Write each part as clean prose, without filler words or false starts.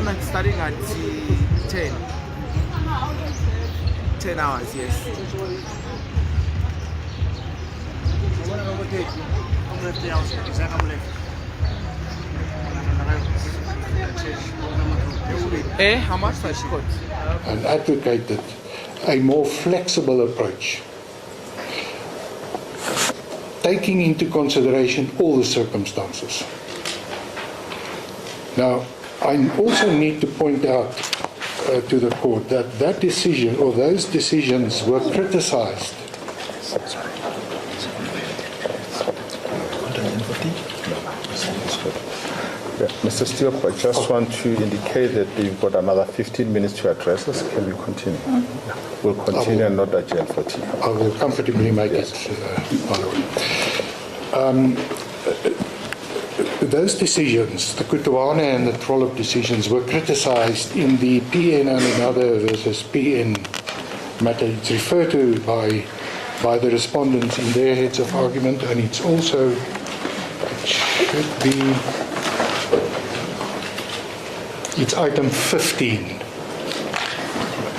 It's starting at 10 hours, yes. How much has she got? And advocated a more flexible approach, taking into consideration all the circumstances. Now, I also need to point out to the court that that decision or those decisions were criticized. Yeah, Mr. Steele, I just want to indicate that you've got another 15 minutes to address us. Can we continue? Yeah. We'll continue and not adjourn for tea. I will comfortably make it, by the way. Those decisions, the Kutuane and the Trollop decisions, were criticized in the PN and another versus PN matter. It's referred to by the respondents in their heads of argument, and it's also, it should be, it's item 15.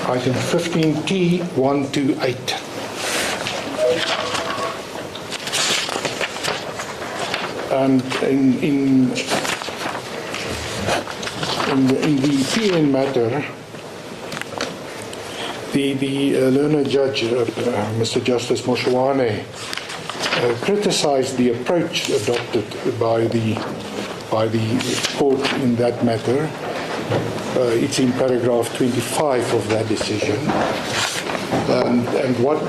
Item 15T128. And in the PN matter, the learned judge, Mr. Justice Moshoane, criticized the approach adopted by the court in that matter. It's in paragraph 25 of that decision. And what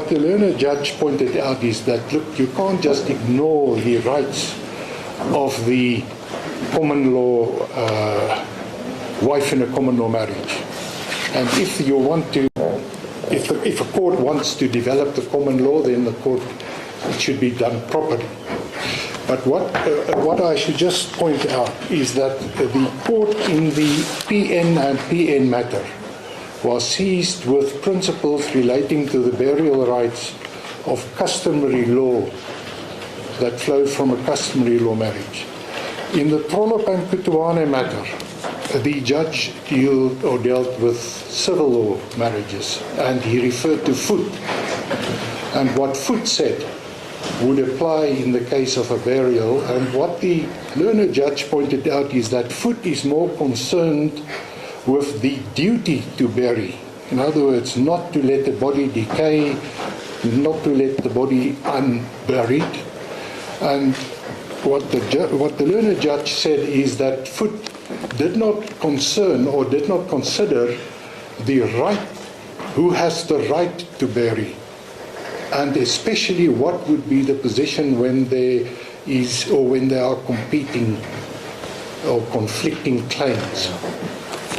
the learned judge pointed out is that, look, you can't just ignore the rights of the common law wife in a common law marriage. And if you want to, if a court wants to develop the common law, then the court, it should be done properly. But what I should just point out is that the court in the PN and PN matter was seized with principles relating to the burial rights of customary law that flowed from a customary law marriage. In the Trollop and Kutuane matter, the judge dealt with civil law marriages, and he referred to Foot. And what Foot said would apply in the case of a burial, and what the learned judge pointed out is that Foot is more concerned with the duty to bury. In other words, not to let the body decay, not to let the body unburied. And what the learned judge said is that Foot did not concern or did not consider the right, who has the right to bury, and especially what would be the position when there is, or when there are competing or conflicting claims,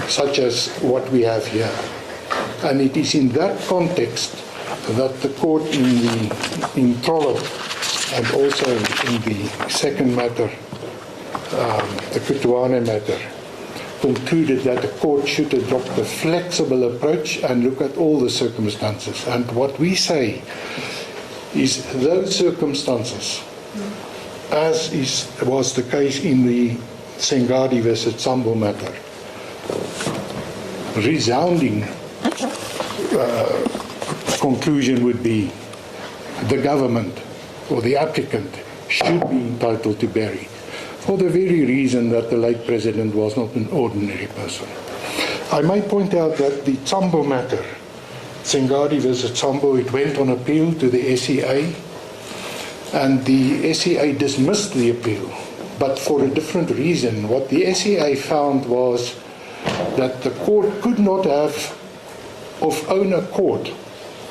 such as what we have here. And it is in that context that the court in Trollop and also in the second matter, the Kutuane matter, concluded that the court should adopt a flexible approach and look at all the circumstances. And what we say is those circumstances, as was the case in the Sengadi versus Sambo matter, resounding conclusion would be the government or the applicant should be entitled to bury, for the very reason that the late president was not an ordinary person. I might point out that the Sambo matter, Sengadi versus Sambo, it went on appeal to the SCA, and the SCA dismissed the appeal, but for a different reason. What the SCA found was that the court could not have, of own accord,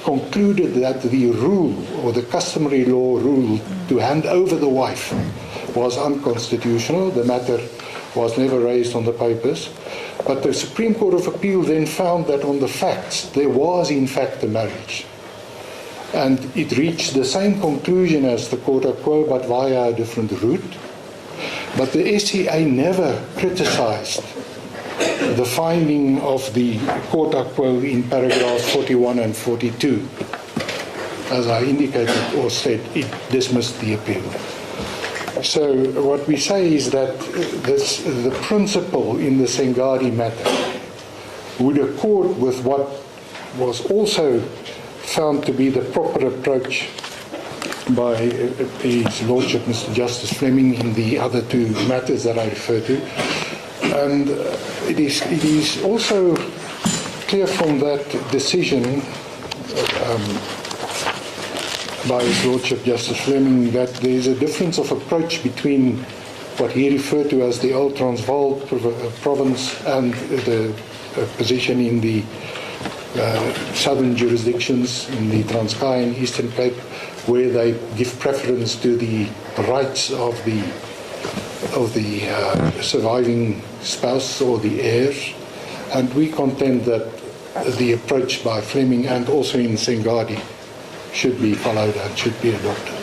concluded that the rule or the customary law rule to hand over the wife was unconstitutional. The matter was never raised on the papers. But the Supreme Court of Appeal then found that on the facts, there was in fact a marriage. And it reached the same conclusion as the quote unquote, but via a different route. But the SCA never criticized the finding of the quote unquote in paragraphs 41 and 42. as I indicated or said, it dismissed the appeal. So what we say is that the principle in the Sengadi matter would accord with what was also found to be the proper approach by His Lordship Mr. Justice Fleming in the other two matters that I refer to. And it is also clear from that decision by His Lordship Justice Fleming that there is a difference of approach between what he referred to as the old Transvaal province and the position in the southern jurisdictions, in the Transkei and Eastern Cape, where they give preference to the rights of the surviving spouse or the heirs. And we contend that the approach by Fleming and also in Sengadi should be followed and should be adopted.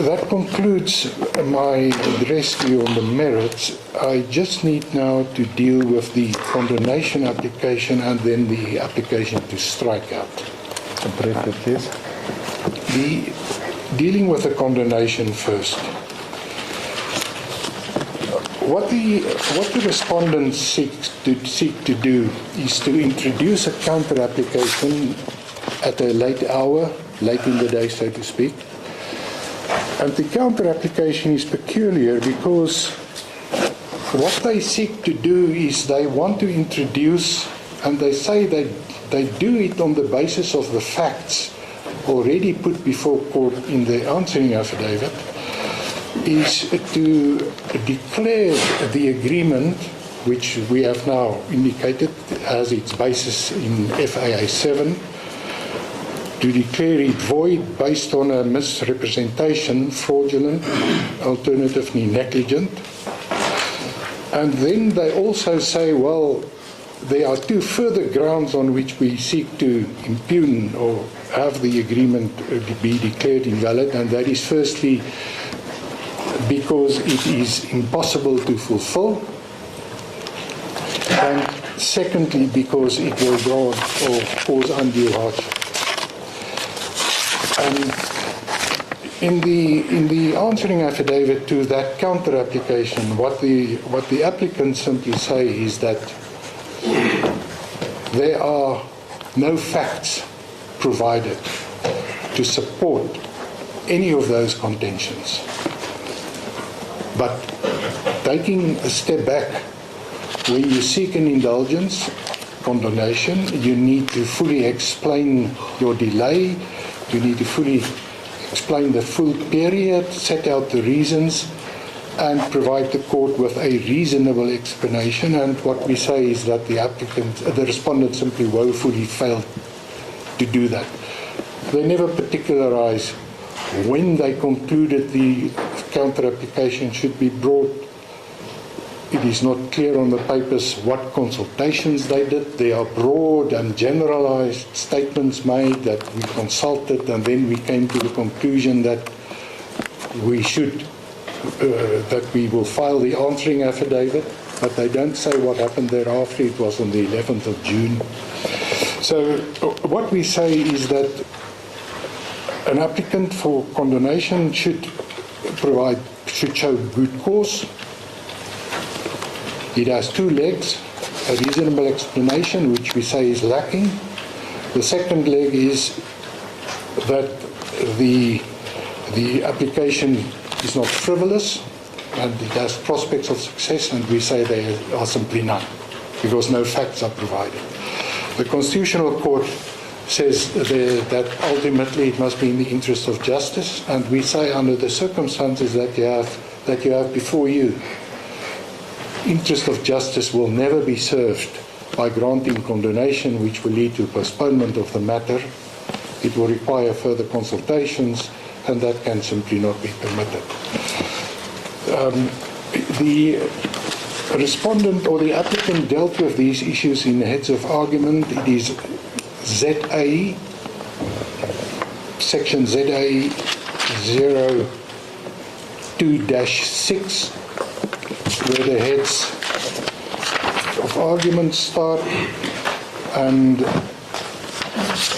That concludes my address to you on the merits. I just need now to deal with the condonation application and then the application to strike out. Briefly, please. Dealing with the condonation first. What the respondents seek to do is to introduce a counter application at a late hour, late in the day, so to speak. And the counter application is peculiar because what they seek to do is they want to introduce, and they say they do it on the basis of the facts already put before court in the answering affidavit, is to declare the agreement, which we have now indicated as its basis in FAA 7, to declare it void based on a misrepresentation, fraudulent, alternatively negligent. And then they also say, well, there are two further grounds on which we seek to impugn or have the agreement be declared invalid, and that is firstly because it is impossible to fulfill, and secondly because it will draw or cause undue hardship. And in the answering affidavit to that counter application, what the applicants simply say is that there are no facts provided to support any of those contentions. But taking a step back, when you seek an indulgence, condonation, you need to fully explain your delay, you need to fully explain the full period, set out the reasons, and provide the court with a reasonable explanation. And what we say is that the respondent simply woefully failed to do that. They never particularize when they concluded the counter application should be brought. It is not clear on the papers what consultations they did. There are broad and generalized statements made that we consulted, and then we came to the conclusion that that we will file the answering affidavit, but they don't say what happened thereafter. It was on the 11th of June. So what we say is that an applicant for condonation should show good cause. It has two legs: a reasonable explanation, which we say is lacking. The second leg is that the application is not frivolous and it has prospects of success, and we say there are simply none because no facts are provided. The Constitutional Court says that ultimately it must be in the interest of justice, and we say under the circumstances that you have before you, interest of justice will never be served by granting condonation, which will lead to postponement of the matter. It will require further consultations, and that can simply not be permitted. The respondent or the applicant dealt with these issues in heads of argument. It is ZA, section ZA 02-6, where the heads of argument start, and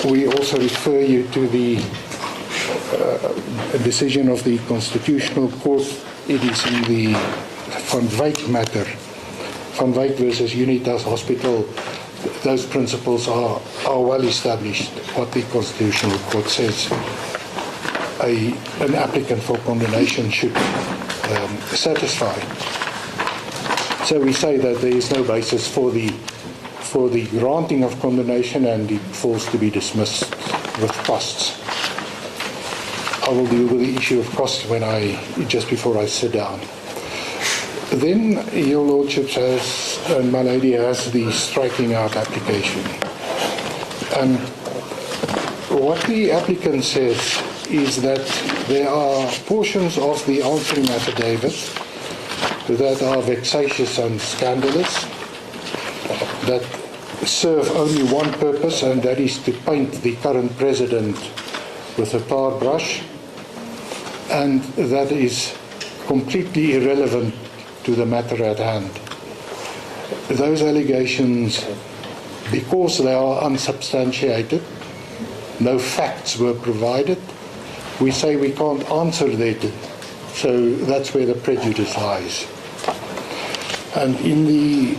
we also refer you to the decision of the Constitutional Court. It is in the Van Wyk matter. Van Wyk versus Unitas Hospital. Those principles are well established, what the Constitutional Court says an applicant for condemnation should satisfy. So we say that there is no basis for the granting of condemnation, and it falls to be dismissed with costs. I will deal with the issue of costs just before I sit down. Then your Lordship has, and my lady has, the striking out application. And what the applicant says is that there are portions of the answering affidavit that are vexatious and scandalous, that serve only one purpose, and that is to paint the current president with a tar brush, and that is completely irrelevant to the matter at hand. Those allegations, because they are unsubstantiated, no facts were provided, we say we can't answer that. So that's where the prejudice lies. And in the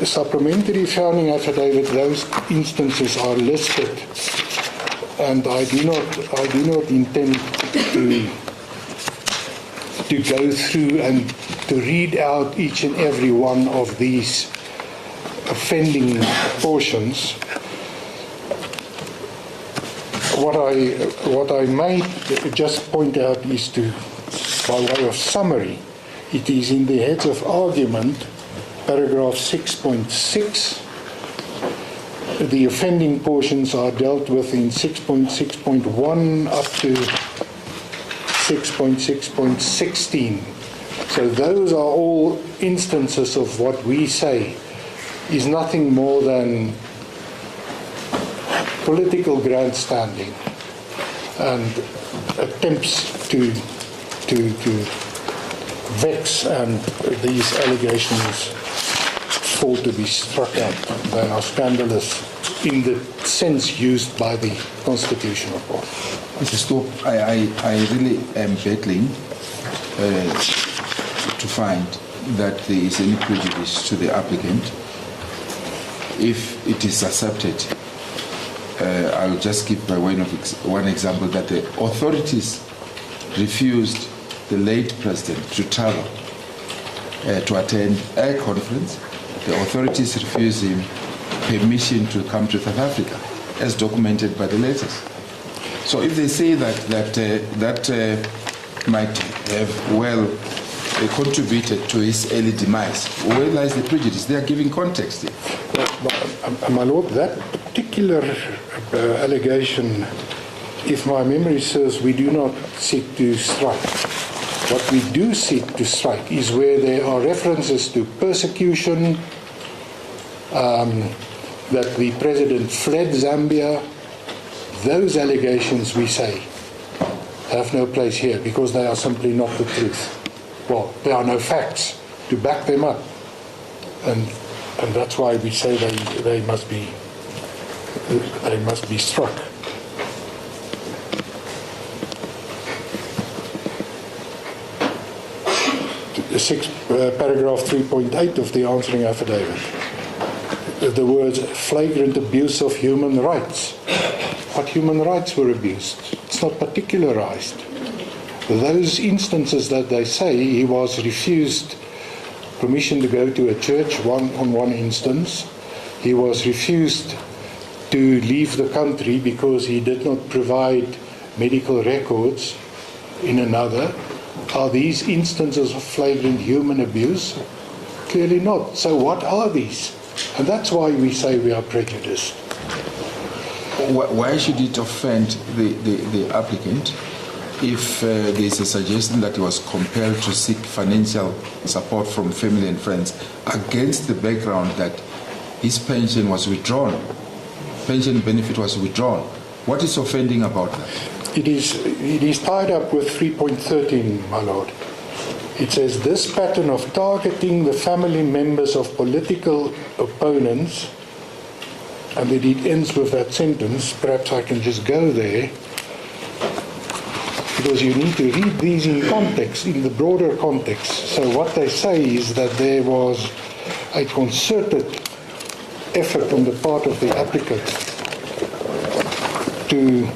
supplementary founding affidavit, those instances are listed, and I do not intend to go through and to read out each and every one of these offending portions. What I may just point out is by way of summary, it is in the heads of argument, paragraph 6.6. The offending portions are dealt with in 6.6.1 up to 6.6.16. So those are all instances of what we say is nothing more than political grandstanding and attempts to vex, and these allegations fall to be struck out. They are scandalous in the sense used by the Constitutional Court. Mr. Stoop, I really am battling to find that there is any prejudice to the applicant. If it is accepted, I'll just give by way of one example that the authorities refused the late president to travel to attend a conference. The authorities refused him permission to come to South Africa, as documented by the letters. So if they say that might have contributed to his early demise, where lies the prejudice? They are giving context here. My Lord, that particular allegation, if my memory serves, we do not seek to strike. What we do seek to strike is where there are references to persecution, that the president fled Zambia. Those allegations, we say, have no place here because they are simply not the truth. Well, there are no facts to back them up. And that's why we say they must be struck. Paragraph 3.8 of the answering affidavit. The words flagrant abuse of human rights. What human rights were abused? It's not particularized. Those instances that they say he was refused permission to go to a church on one instance. He was refused to leave the country because he did not provide medical records in another. Are these instances of flagrant human abuse? Clearly not. So what are these? And that's why we say we are prejudiced. Why should it offend the applicant if there is a suggestion that he was compelled to seek financial support from family and friends against the background that his pension was withdrawn, pension benefit was withdrawn? What is offending about that? It is tied up with 3.13, my Lord. It says, this pattern of targeting the family members of political opponents and then it ends with that sentence. Perhaps I can just go there, because you need to read these in context, in the broader context. So what they say is that there was a concerted effort on the part of the applicant to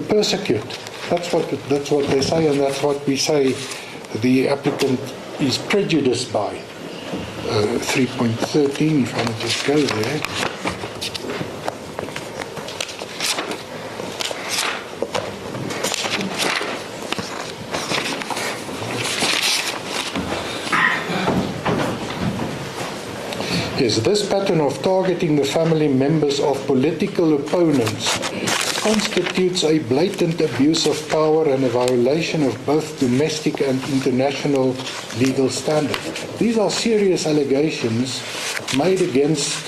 persecute. That's what they say, and that's what we say the applicant is prejudiced by. 3.13, if I may just go there. Yes, this pattern of targeting the family members of political opponents constitutes a blatant abuse of power and a violation of both domestic and international legal standards. These are serious allegations made against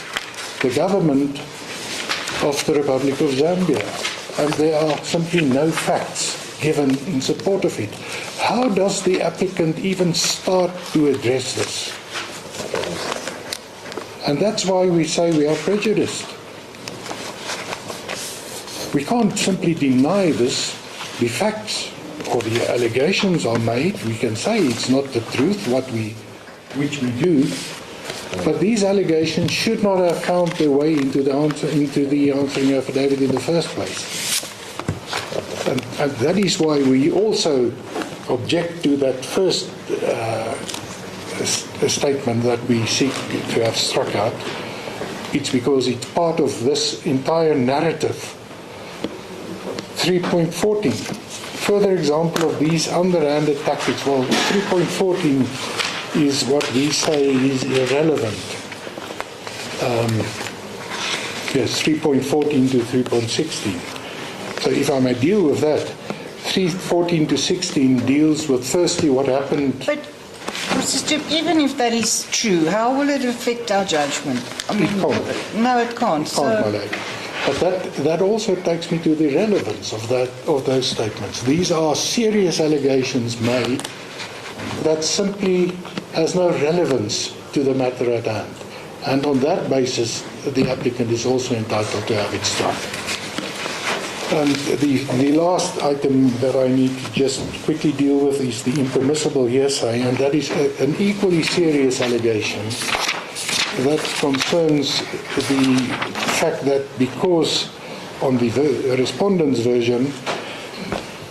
the government of the Republic of Zambia, and there are simply no facts given in support of it. How does the applicant even start to address this? And that's why we say we are prejudiced. We can't simply deny this. The facts or the allegations are made. We can say it's not the truth, which we do. But these allegations should not have found their way into the answering affidavit in the first place. And that is why we also object to that first statement that we seek to have struck out. It's because it's part of this entire narrative. 3.14, further example of these underhanded tactics. Well, 3.14 is what we say is irrelevant. Yes, 3.14 to 3.16. So if I may deal with that, 3.14 to 16 deals with firstly what happened. But, Mr. Stoop, even if that is true, how will it affect our judgment? I mean, It can't. No, it can't. It can't, my lady. But that also takes me to the relevance of those statements. These are serious allegations made that simply has no relevance to the matter at hand. And on that basis, the applicant is also entitled to have it struck. And the last item that I need to just quickly deal with is the impermissible hearsay, and that is an equally serious allegation that concerns the fact that because on the respondent's version,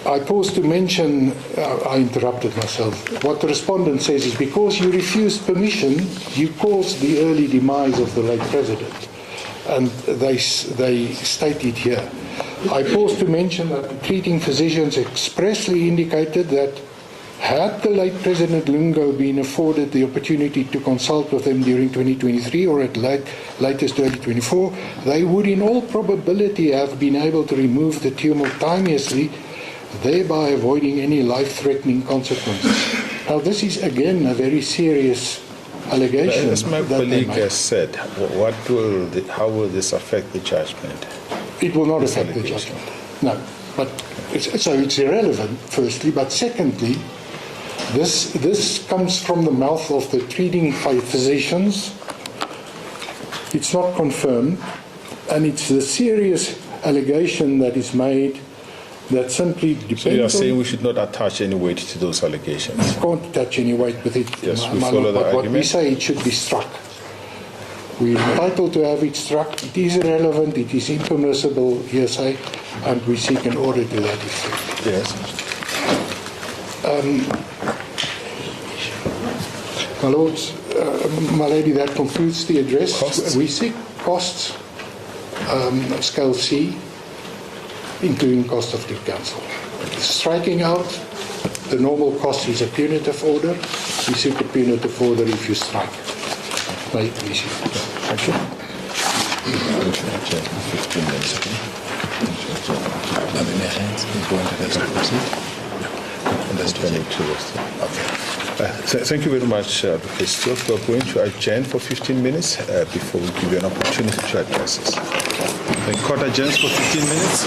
I paused to mention, I interrupted myself. What the respondent says is because you refused permission, you caused the early demise of the late president. And they state it here. I paused to mention that the treating physicians expressly indicated that had the late President Lungu been afforded the opportunity to consult with them during 2023 or at latest 2024, they would in all probability have been able to remove the tumor timeously, thereby avoiding any life-threatening consequences. Now, this is again a very serious allegation. As my colleague has said, how will this affect the judgment? It will not affect the judgment. No, but so it's irrelevant, firstly, but secondly, this comes from the mouth of the treating physicians. It's not confirmed, and it's the serious allegation that is made that simply depends on... So you are saying we should not attach any weight to those allegations? We can't attach any weight with it. Yes, we follow the argument. What we say, it should be struck. We are entitled to have it struck. It is irrelevant, it is impermissible hearsay, and we seek an order to that effect. Yes. My lords, my lady, that concludes the address. Costs? We seek costs, scale C, including cost of due counsel. Striking out, the normal cost is a punitive order. We seek a punitive order if you strike. Right, we seek. Thank you. 15 minutes. Thank you very much, Advocate Stewart. We are going to adjourn for 15 minutes before we give you an opportunity to address us. The court adjourns for 15 minutes.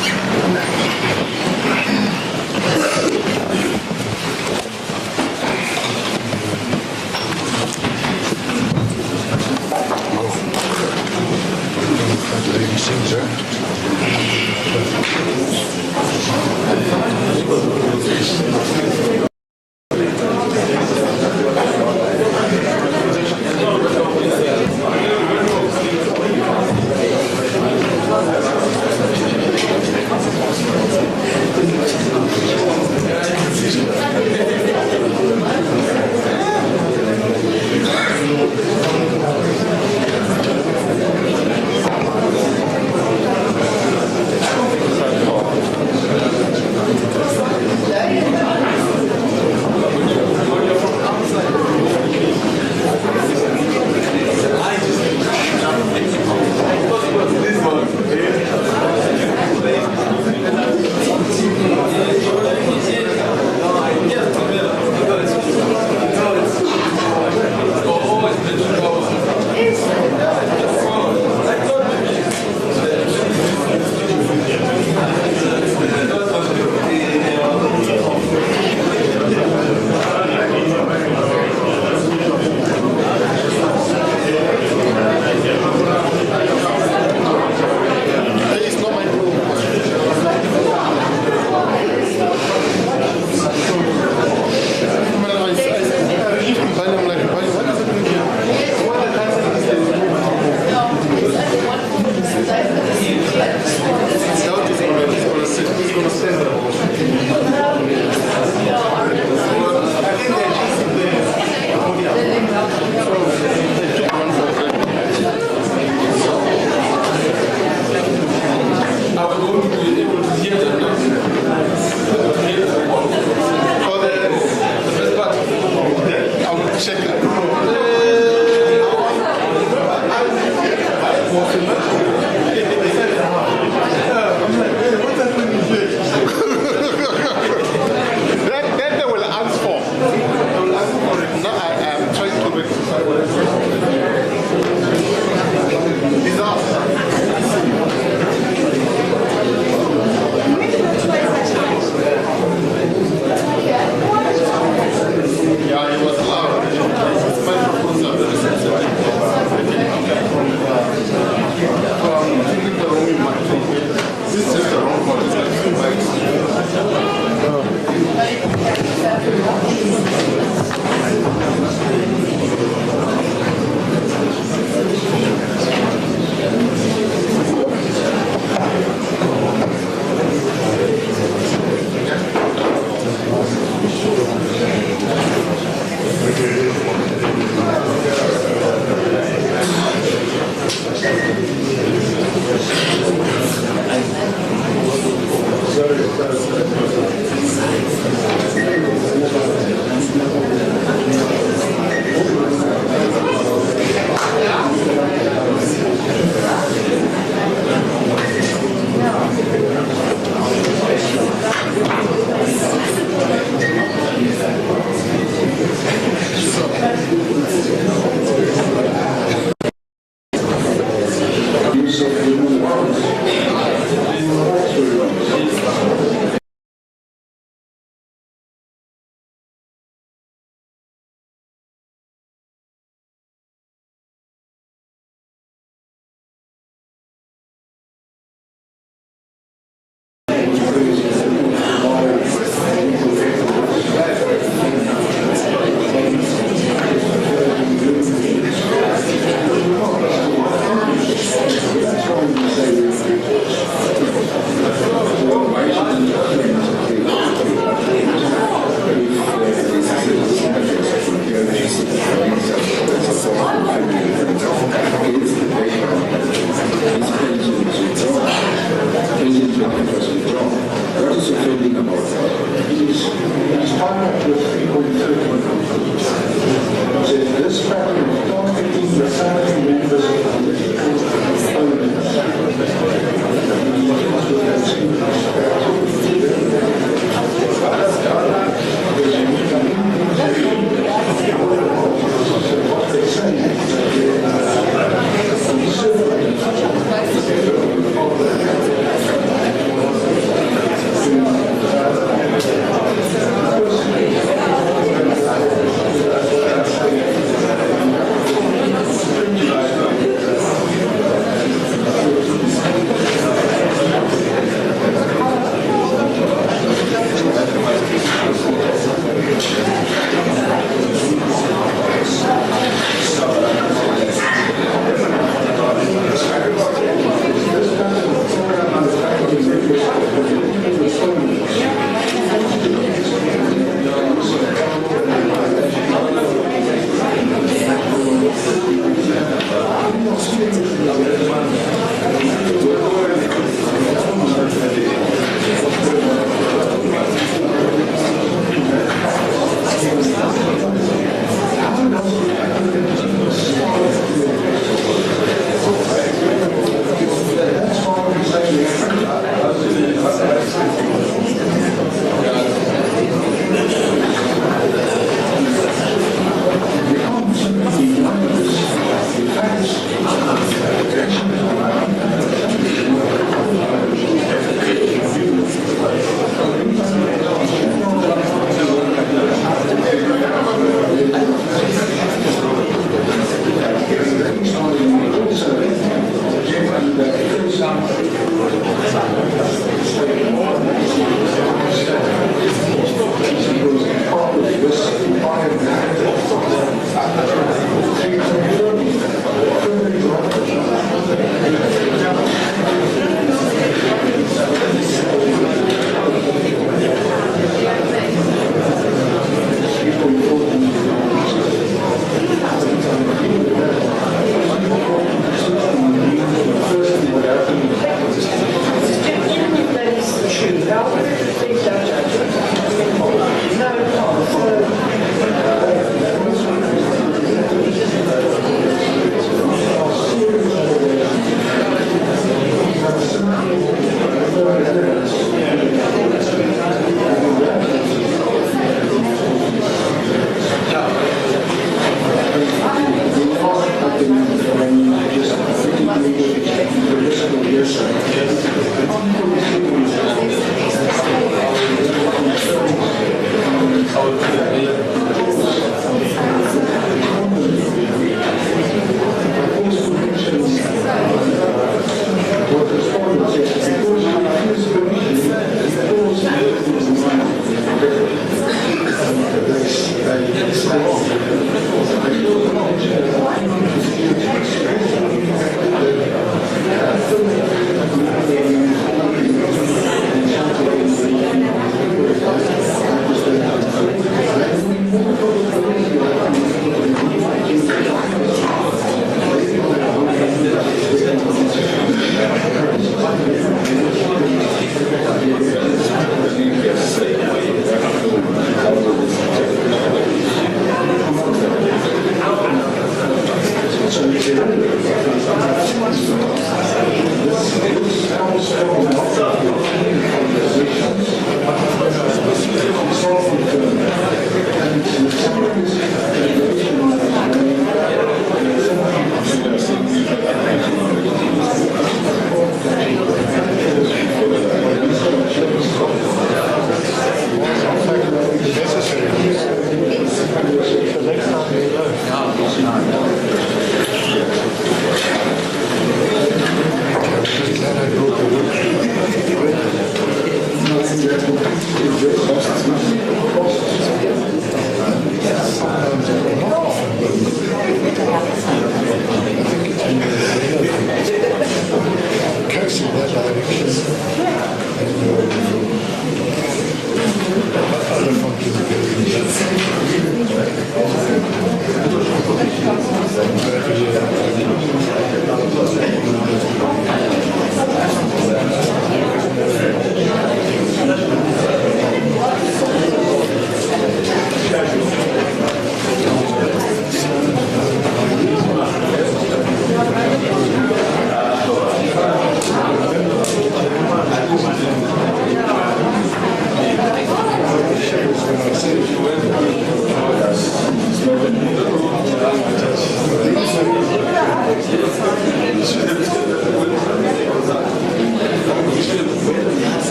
Thank you.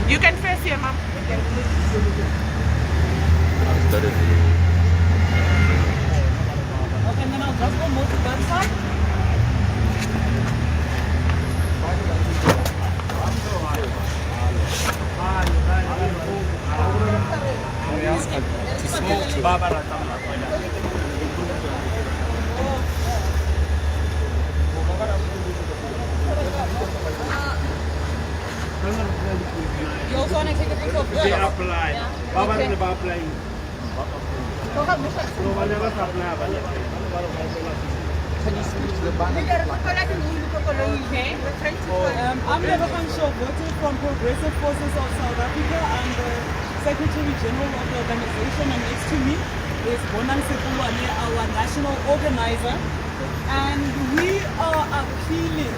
You can face here, ma'am. Okay, then I'll just go move to that side. You also want to take a picture of this? apply. Baba never applying. I'm Lebogang Shaw, voting from Progressive Forces of South Africa. I'm the Secretary General of the organization, and next to me is Bonang Sepulwane, our national organizer. And we are appealing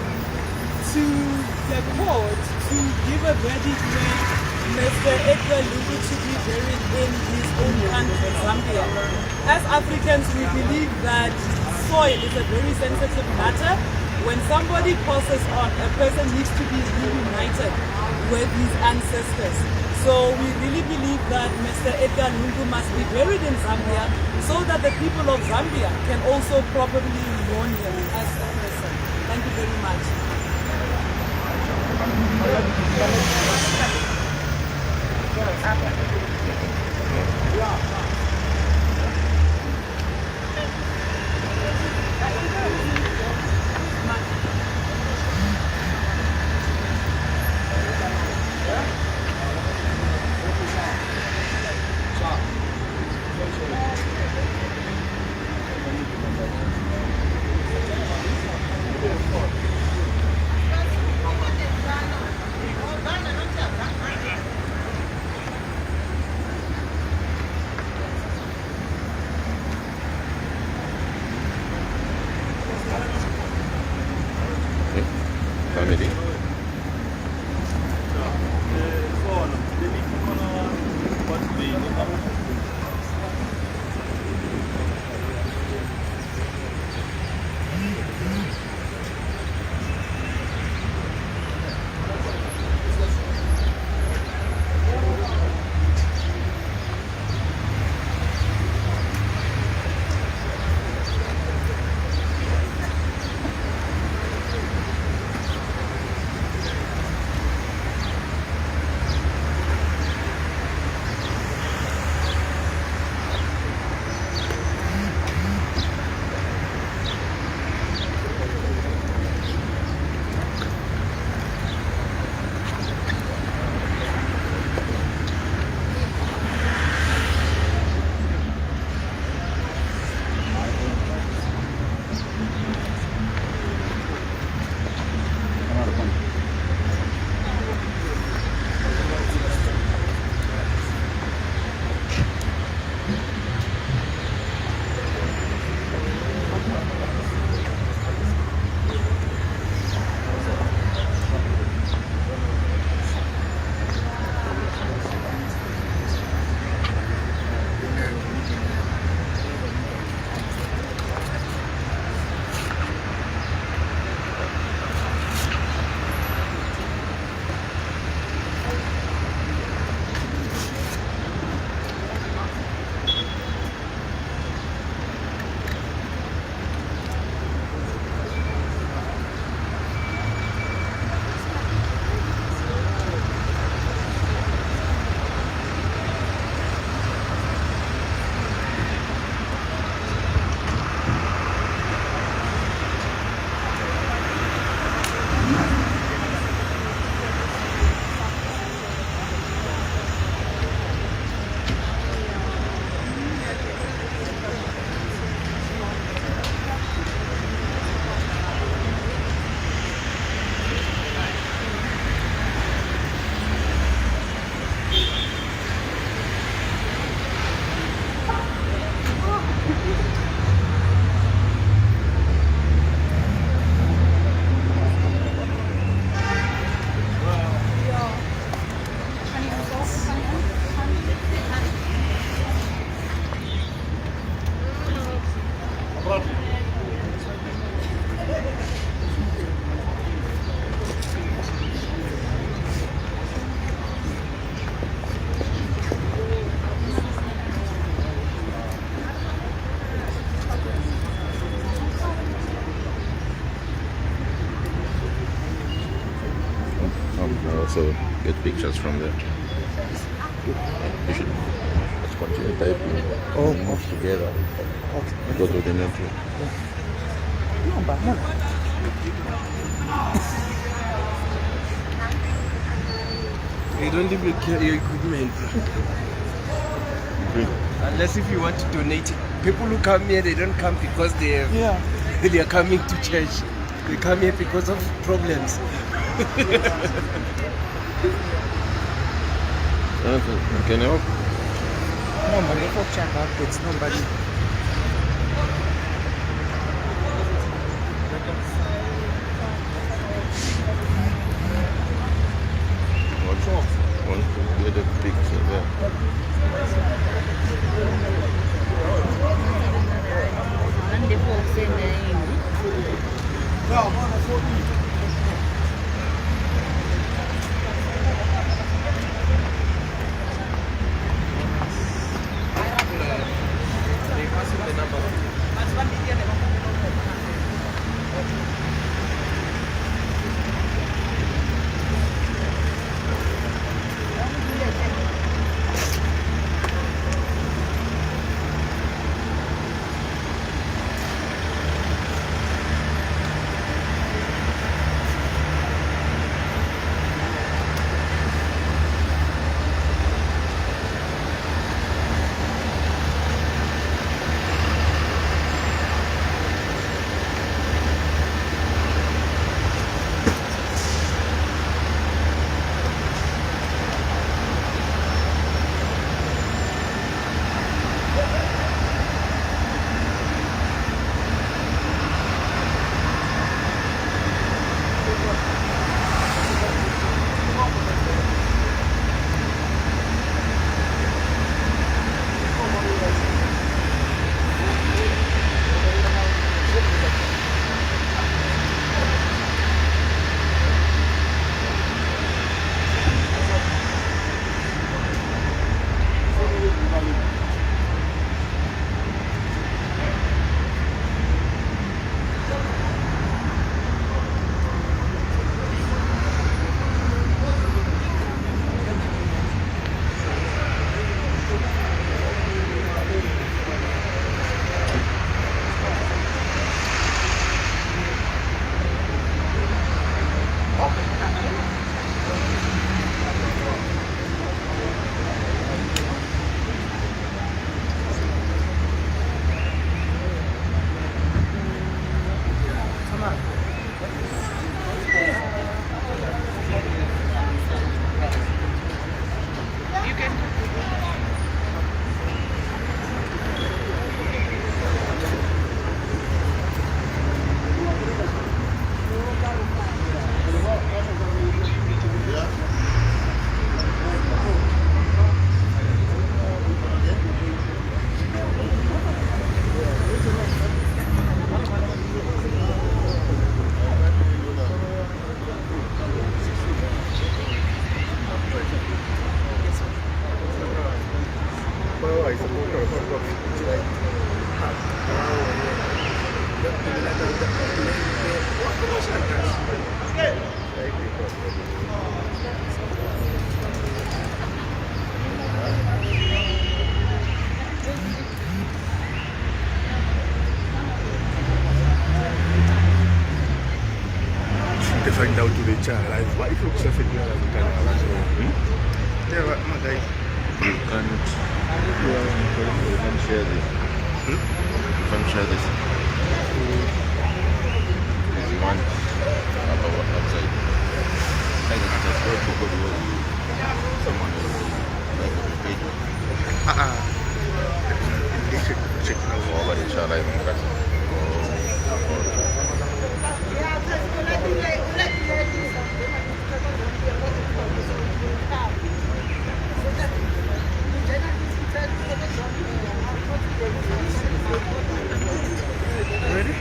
to the court to give a verdict where Mr. Edgar Lungu to be buried in his own country, Zambia. As Africans, we believe that soil is a very sensitive matter. When somebody passes on, a person needs to be reunited with his ancestors. So we really believe that Mr. Edgar Lungu must be buried in Zambia so that the people of Zambia can also properly mourn him as a person. Thank you very much. Family. also get pictures from there. You should let's continue typing. Oh, Move together. Okay. Go to the network. No, but no. You don't leave your equipment. Unless if you want to donate. People who come here, they don't come because they are coming to church. They come here because of problems. Can you help? No, but if I check out, it's nobody. Want to get a picture there. Find out to the child. Why it looks like you You can share this. You can share this. There's one outside. I can just go to someone will check now over the child. I think that's ready?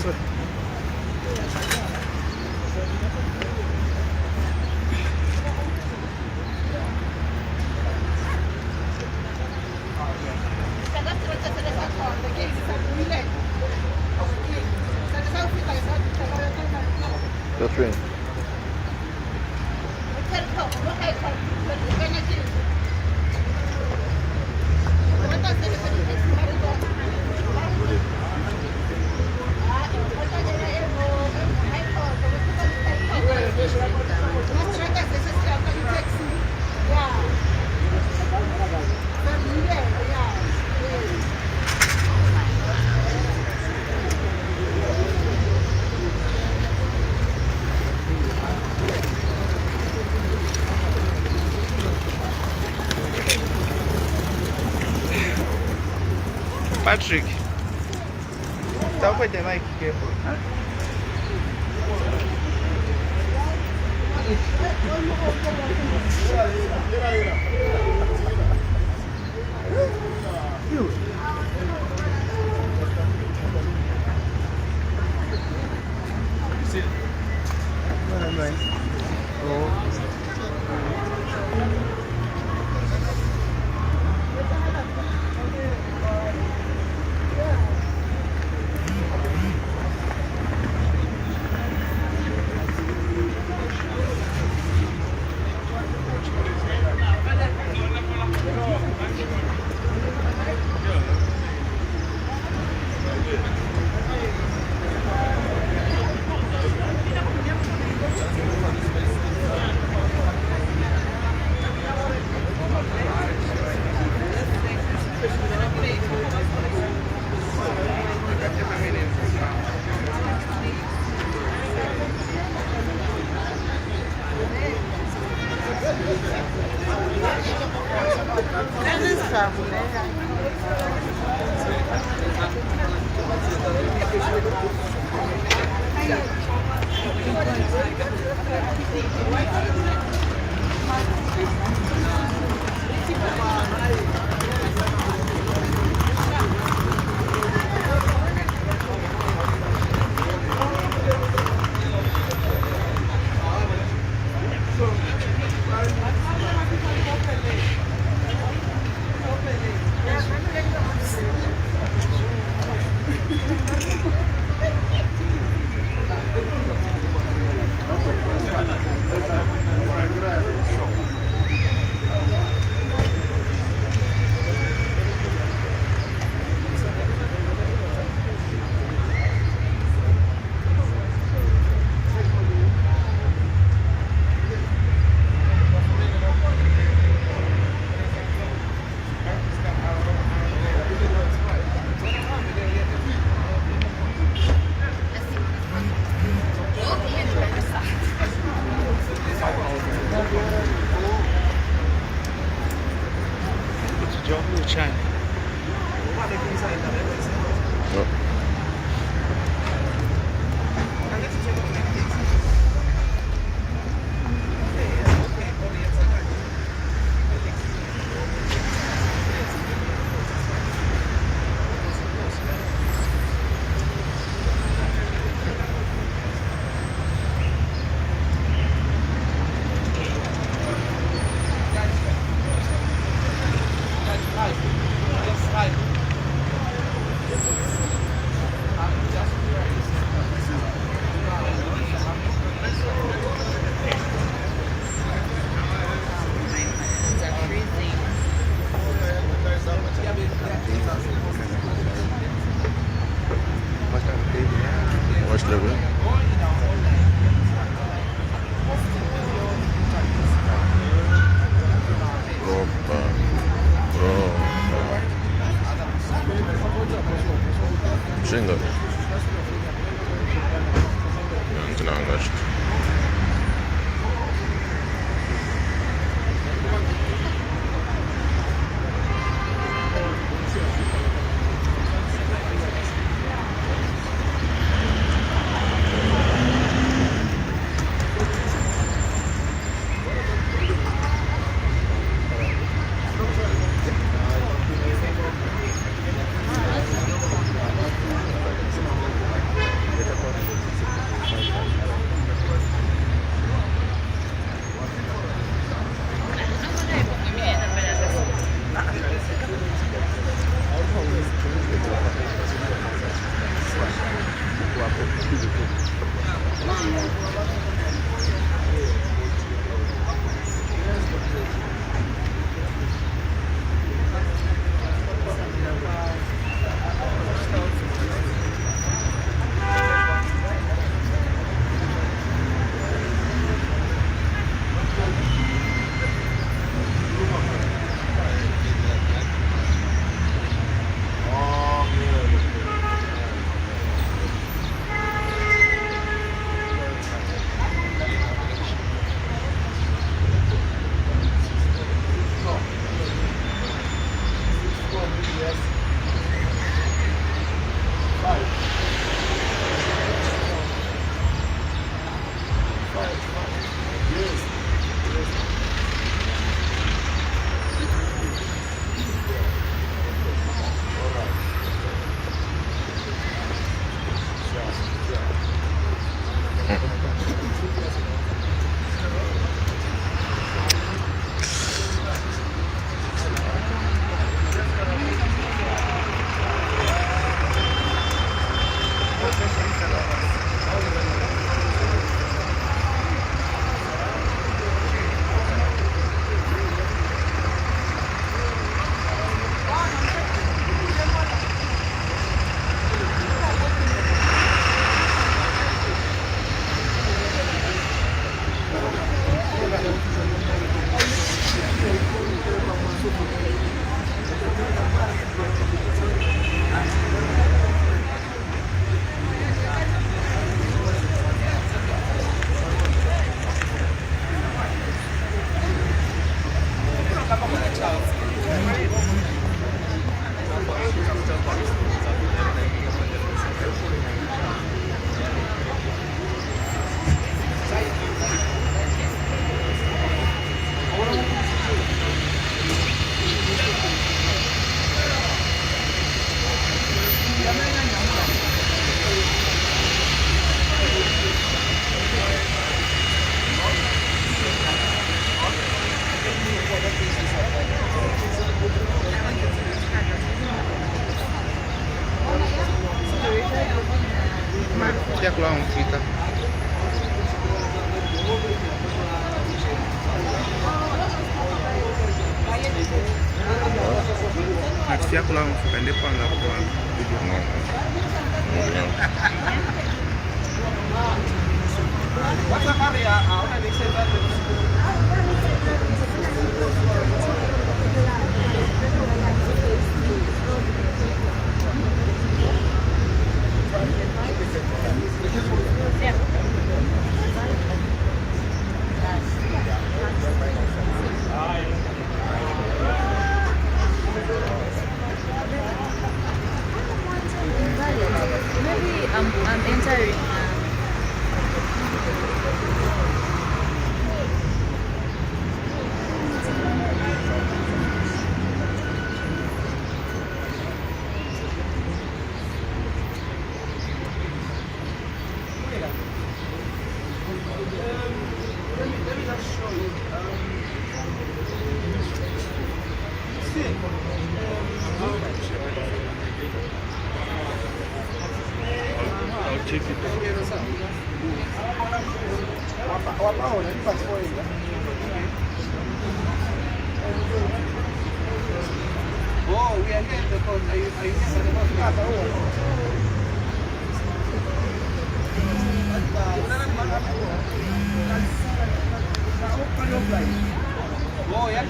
Catherine. Patrick, stop with the mic, careful. Jingle. Siapa yang kita? Siapa yang pendek pangga puan video What's karya? Udah bisa Maybe I'm entering now. Let me just show you. I'll check it. Oh, we are here at the court. Are you here at the Oh, yeah,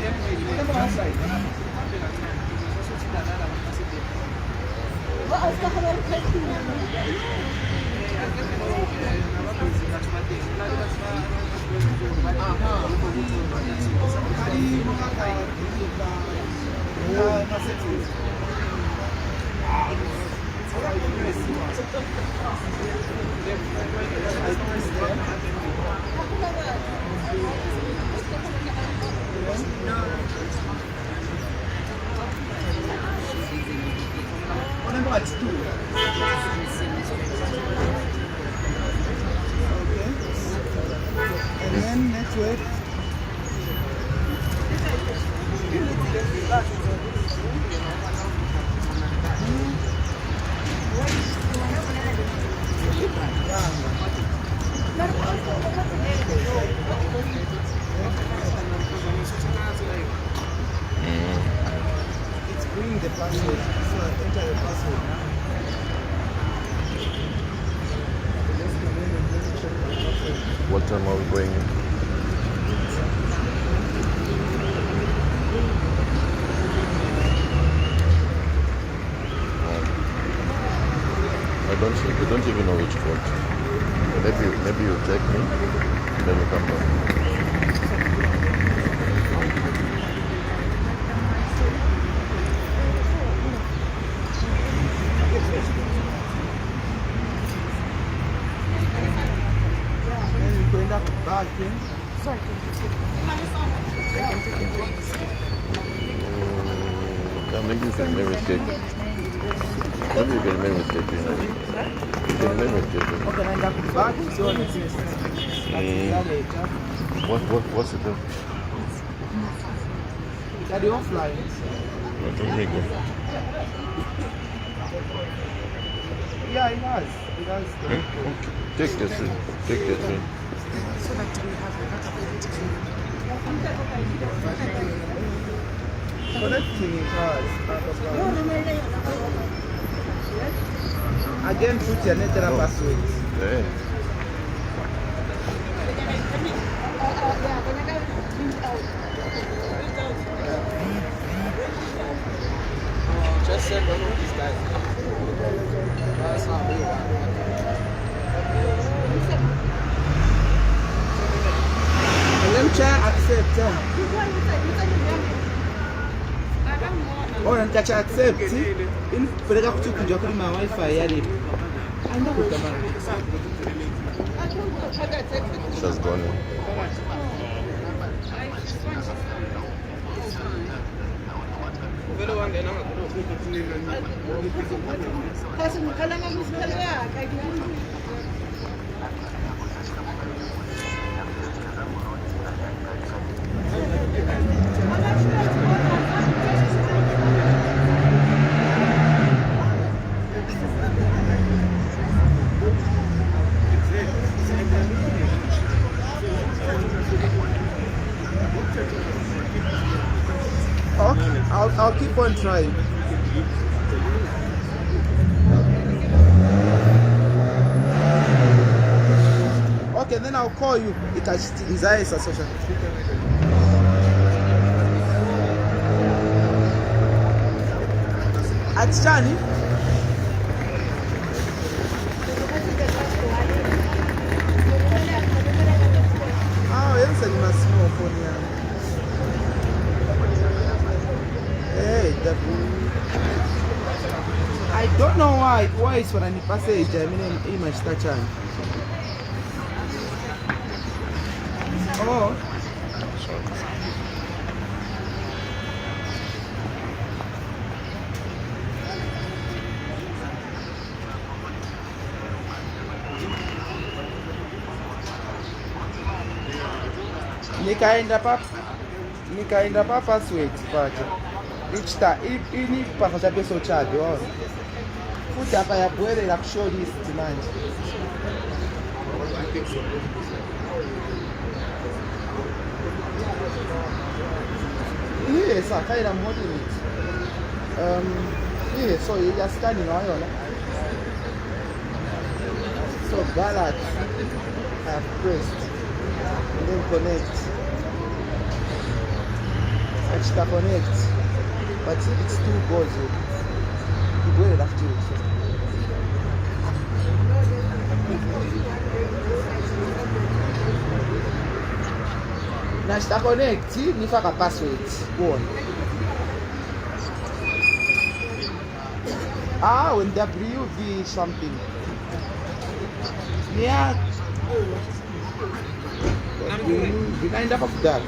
And then next word. password. So enter the password now. Just come in and then check my password. What time are we going in? I don't even know which court. Maybe you take me, then you come back. Then you go in that back in. Maybe you can make mistake. Maybe you can make mistake. You can make mistake. Okay, then that back is on the system. What's the time? Are they offline? Don't bring it. Yeah, it has. It has. Okay. Take the train. Take the train. So that we have a better connecting it has. Again, put your net password. Yeah. Just send one of these guys. That's how we want. And then try accept. Or nkacha accept. In peleka kuchukuja kuri ma wifi yale. Just gone in. I'll keep on trying. Okay, then I'll call you. Desire is a social. Atchani? Ah, yes, I must know for you. I don't know why it's when I passage I mean image touch on. Oh. Nikaenda pa password pacha. Each time, ini pakasha peso charge on. Futhi apa ya bwele la show list manje. Yes, I kind of moderate. Yeah, so you are standing on your. So ballot I have pressed and then connect. Extra connect. But it's too good. You will have to. Now start connect. You have a password. Go on. Ah, when WV something. Yeah. You kind of that.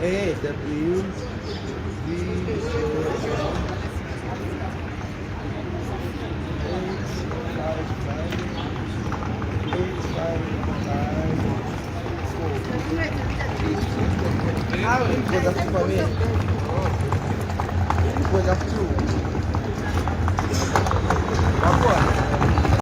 A W V